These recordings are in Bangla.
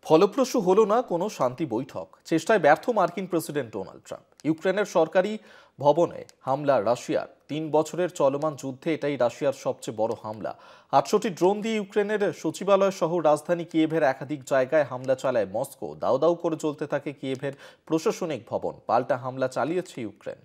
ফলপ্রসূ হলো না কোনো শান্তি বৈঠক, চেষ্টায় ব্যর্থ মার্কিন প্রেসিডেন্ট ডোনাল্ড ট্রাম্প। ইউক্রেনের সরকারি ভবনে হামলা রাশিয়ার। ৩ বছরের চলমান যুদ্ধে এটাই রাশিয়ার সবচেয়ে বড় হামলা। ৮০টি ড্রোন দিয়ে ইউক্রেনের সচিবালয় সহ রাজধানী কিয়েভের একাধিক জায়গায় হামলা চালায় মস্কো। দাউ দাউ করে চলতে থাকে কিয়েভের প্রশাসনিক ভবন। পাল্টা হামলা চালিয়েছে ইউক্রেন।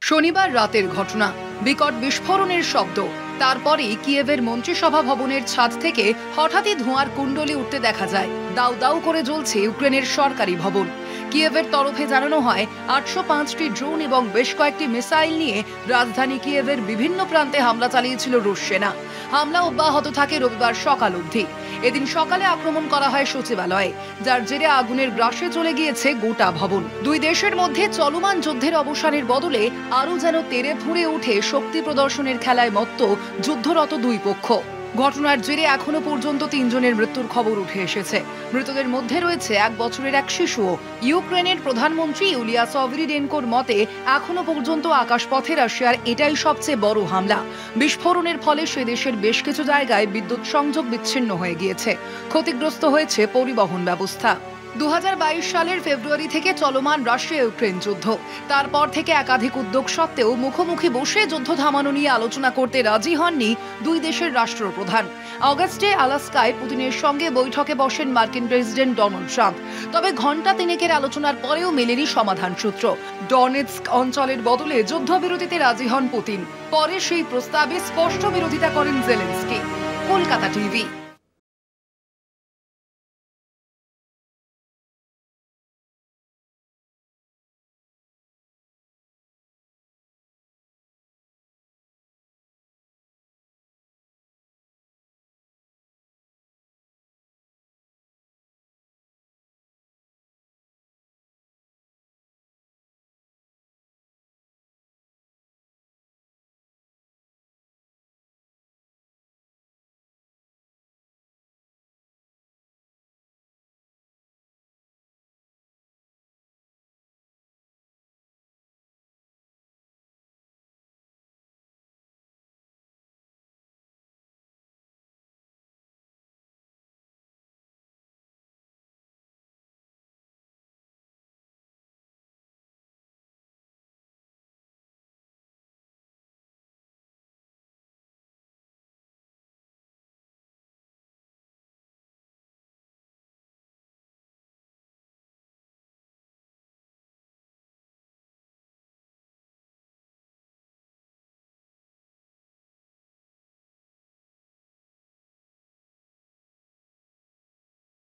শনিবার রাতের ঘটনা, বিকট বিস্ফোরণের শব্দ। তারপরেই কিয়েভের মন্ত্রিসভা ভবনের ছাদ থেকে হঠাৎই ধোঁয়ার কুণ্ডলি উঠতে দেখা যায়। দাউ দাউ করে জ্বলছে ইউক্রেনের সরকারি ভবন। কিয়েভের তরফে জানানো হয় ৮০৫টি ড্রোন এবং বেশ কয়েকটি মিসাইল নিয়ে রাজধানী কিয়েভের বিভিন্ন প্রান্তে হামলা চালিয়েছিল রুশ সেনা। হামলা অব্যাহত থাকে রবিবার সকাল অবধি। এদিন সকালে আক্রমণ করা হয় সচিবালয়ে, যার জেরে আগুনের গ্রাসে চলে গিয়েছে গোটা ভবন। দুই দেশের মধ্যে চলমান যুদ্ধের অবসানের বদলে আরও যেন তেড়ে ফুঁড়ে উঠে শক্তি প্রদর্শনের খেলায় মত্ত যুদ্ধরত দুই পক্ষ। ঘটনার জেরে এখনো পর্যন্ত ৩ জনের মৃত্যুর খবর উঠে এসেছে। মৃতদের মধ্যে রয়েছে ১ বছরের এক শিশুও। ইউক্রেনের প্রধানমন্ত্রী ইউলিয়া সভরিডেনকোর মতে এখনো পর্যন্ত আকাশপথে রাশিয়ার এটাই সবচেয়ে বড় হামলা। বিস্ফোরণের ফলে সে দেশের বেশ কিছু জায়গায় বিদ্যুৎ সংযোগ বিচ্ছিন্ন হয়ে গিয়েছে। ক্ষতিগ্রস্ত হয়েছে পরিবহন ব্যবস্থা। ২০২২ সালের ফেব্রুয়ারি থেকে চলমান রাশিয়া ইউক্রেন যুদ্ধ। তারপর থেকে একাধিক উদ্যোগ সত্ত্বেও মুখোমুখি বসে যুদ্ধ থামানো নিয়ে আলোচনা করতে রাজি হননি দুই দেশের রাষ্ট্রপ্রধান। অগাস্টে আলাস্কায় পুতিনের সঙ্গে বৈঠকে বসেন মার্কিন প্রেসিডেন্ট ডোনাল্ড ট্রাম্প। তবে ঘণ্টা তিনেকের আলোচনার পরেও মেলেনি সমাধান সূত্র। ডনেটস্ক অঞ্চলের বদলে যুদ্ধবিরতিতে রাজি হন পুতিন। পরে সেই প্রস্তাবে স্পষ্ট বিরোধিতা করেন জেলেনস্কি। কলকাতা টিভি।